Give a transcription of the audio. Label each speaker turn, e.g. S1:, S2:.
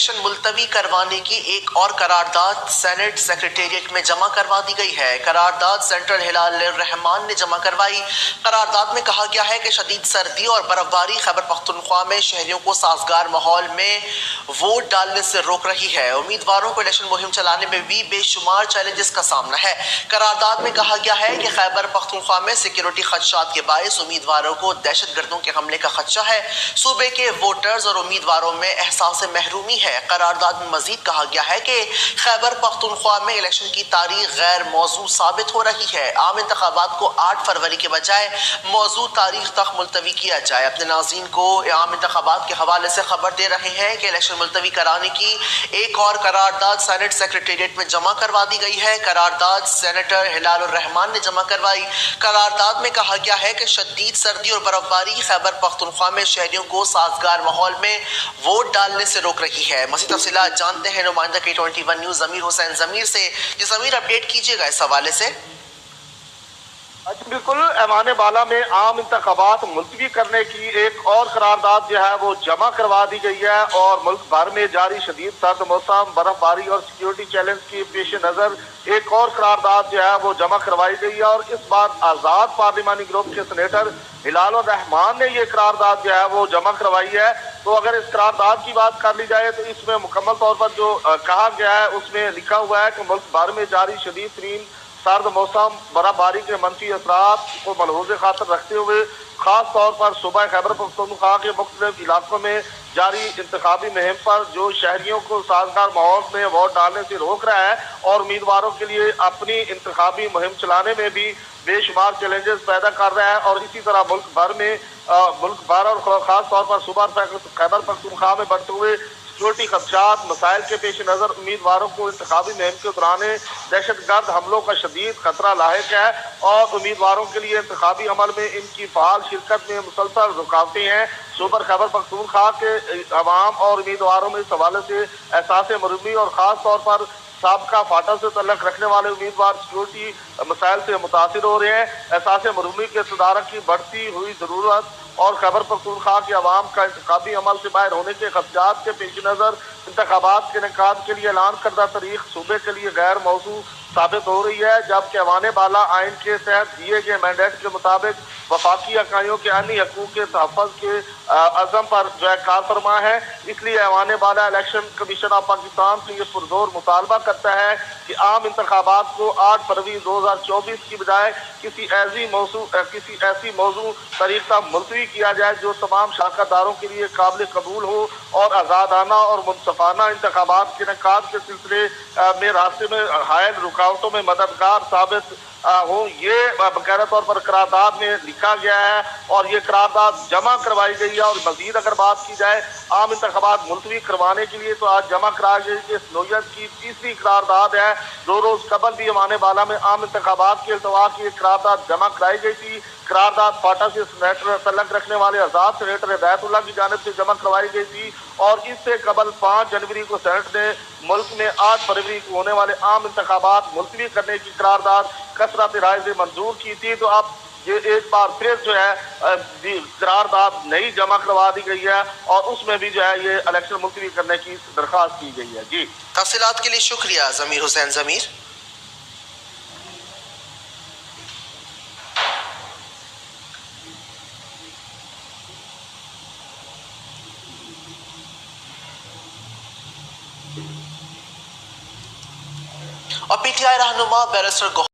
S1: Election ملتوی کروانے کی ایک اور قرارداد سینٹ سیکریٹریٹ میں جمع کروا دی گئی ہے۔ قرارداد سینیٹر ہلال الرحمان نے جمع کروائی۔ قرارداد میں کہا گیا ہے کہ شدید سردی اور برف باری خیبر پختونخوا میں شہریوں کو سازگار ماحول میں ووٹ ڈالنے سے روک رہی ہے۔ امیدواروں کو الیکشن مہم چلانے میں بھی بے شمار چیلنجز کا سامنا ہے۔ قرارداد میں کہا گیا ہے کہ خیبر پختونخوا میں سیکیورٹی خدشات کے باعث امیدواروں کو دہشت گردوں کے حملے کا خدشہ ہے۔ صوبے کے ووٹرز اور امیدواروں میں احساس محرومی ہے۔ قرارداد میں مزید کہا گیا ہے کہ خیبر پختونخوا میں الیکشن کی تاریخ غیر موزوں ثابت ہو رہی ہے۔ عام انتخابات کو 8 فروری کے بجائے موزوں تاریخ تک ملتوی کیا جائے۔ اپنے ناظرین کو عام انتخابات کے حوالے سے خبر دے رہے ہیں کہ الیکشن ملتوی کرانے کی ایک اور قرارداد سینٹ سیکریٹریٹ میں جمع کروا دی گئی ہے۔ قرارداد سینیٹر ہلال الرحمان نے جمع کروائی۔ قرارداد میں کہا گیا ہے کہ شدید سردی اور برف باری خیبر پختونخوا میں شہریوں کو سازگار ماحول میں ووٹ ڈالنے سے روک رہی ہے۔ مزید تفصیلات جانتے ہیں نمائندہ K21 نیوز ضمیر حسین ضمیر سے۔ یہ ضمیر اپڈیٹ کیجیے گا اس حوالے سے۔
S2: بالکل، ایوان بالا میں عام انتخابات ملتوی کرنے کی ایک اور قرارداد جو ہے وہ جمع کروا دی گئی ہے، اور ملک بھر میں جاری شدید سرد موسم، برف باری اور سیکیورٹی چیلنج کی پیش نظر ایک اور قرارداد جو ہے وہ جمع کروائی گئی ہے، اور اس بار آزاد پارلیمانی گروپ کے سینیٹر ہلال الرحمان نے یہ قرارداد جو ہے وہ جمع کروائی ہے۔ تو اگر اس قرارداد کی بات کر لی جائے تو اس میں مکمل طور پر جو کہا گیا ہے اس میں لکھا ہوا ہے کہ ملک بھر میں جاری شدید ترین سرد موسم، برف باری کے منفی اثرات کو ملحوظ خاطر رکھتے ہوئے خاص طور پر صوبہ خیبر پختونخوا کے مختلف علاقوں میں جاری انتخابی مہم پر جو شہریوں کو سازگار ماحول میں ووٹ ڈالنے سے روک رہا ہے، اور امیدواروں کے لیے اپنی انتخابی مہم چلانے میں بھی بے شمار چیلنجز پیدا کر رہا ہے، اور اسی طرح ملک بھر اور خاص طور پر صوبہ خیبر پختونخوا میں بڑھتے ہوئے سیکورٹی خدشات مسائل کے پیش نظر امیدواروں کو انتخابی مہم کے دوران دہشت گرد حملوں کا شدید خطرہ لاحق ہے، اور امیدواروں کے لیے انتخابی عمل میں ان کی فعال شرکت میں مسلسل رکاوٹیں ہیں۔ صوبہ خیبر پختونخوا کے عوام اور امیدواروں میں اس حوالے سے احساس مرومی اور خاص طور پر سابقہ فاٹا سے تعلق رکھنے والے امیدوار سیکورٹی مسائل سے متاثر ہو رہے ہیں۔ احساس مرومی کے صدارت کی بڑھتی ہوئی ضرورت اور خیبر پختونخوا کے عوام کا انتخابی عمل سے باہر ہونے کے خدشات کے پیش نظر انتخابات کے انعقاد کے لیے اعلان کردہ تاریخ صوبے کے لیے غیر موزوں ثابت ہو رہی ہے، جبکہ ایوان بالا آئین کے تحت دیے گئے مینڈیٹ کے مطابق وفاقی اکائیوں کے عینی حقوق کے تحفظ کے عزم پر جو ہے کار فرما ہے۔ اس لیے ایوان بالا الیکشن کمیشن آف پاکستان سے یہ پرزور مطالبہ کرتا ہے کہ عام انتخابات کو 8 فروری 2024 کی بجائے کسی ایسی موضوع تاریخ تک ملتوی کیا جائے جو تمام شراکت داروں کے لیے قابل قبول ہو، اور آزادانہ اور منصفانہ انتخابات کے انعقاد کے سلسلے میں راستے میں حائل رکاوٹوں میں مددگار ثابت ہوں۔ یہ باقاعدہ طور پر قرارداد میں لکھا گیا ہے، اور یہ قرارداد جمع کروائی گئی ہے۔ اور مزید اگر بات کی جائے عام انتخابات ملتوی کروانے کے لیے تو آج جمع کرائی گئی کہ اس نوعیت کی تیسری قرارداد ہے۔ 2 روز قبل بھی ایوان بالا میں عام انتخابات کے التوا کی ایک قرارداد جمع کرائی گئی تھی۔ قرارداد فاٹا سے سینیٹر تعلق رکھنے والے آزاد سینیٹر ہدایت اللہ کی جانب سے جمع کروائی گئی تھی، اور اس سے قبل 5 جنوری کو سینٹ نے ملک میں 8 فروری کو ہونے والے عام انتخابات ملتوی کرنے کی قرارداد کثرت رائے سے منظور کی تھی۔ تو اب یہ ایک بار پھر جو ہے قرارداد نئی جمع کروا دی گئی ہے، اور اس میں بھی جو ہے یہ الیکشن ملتوی کرنے کی درخواست کی گئی ہے۔ جی،
S1: تفصیلات کے لیے شکریہ ضمیر حسین ضمیر۔ اور PTI رہنما بیرسٹر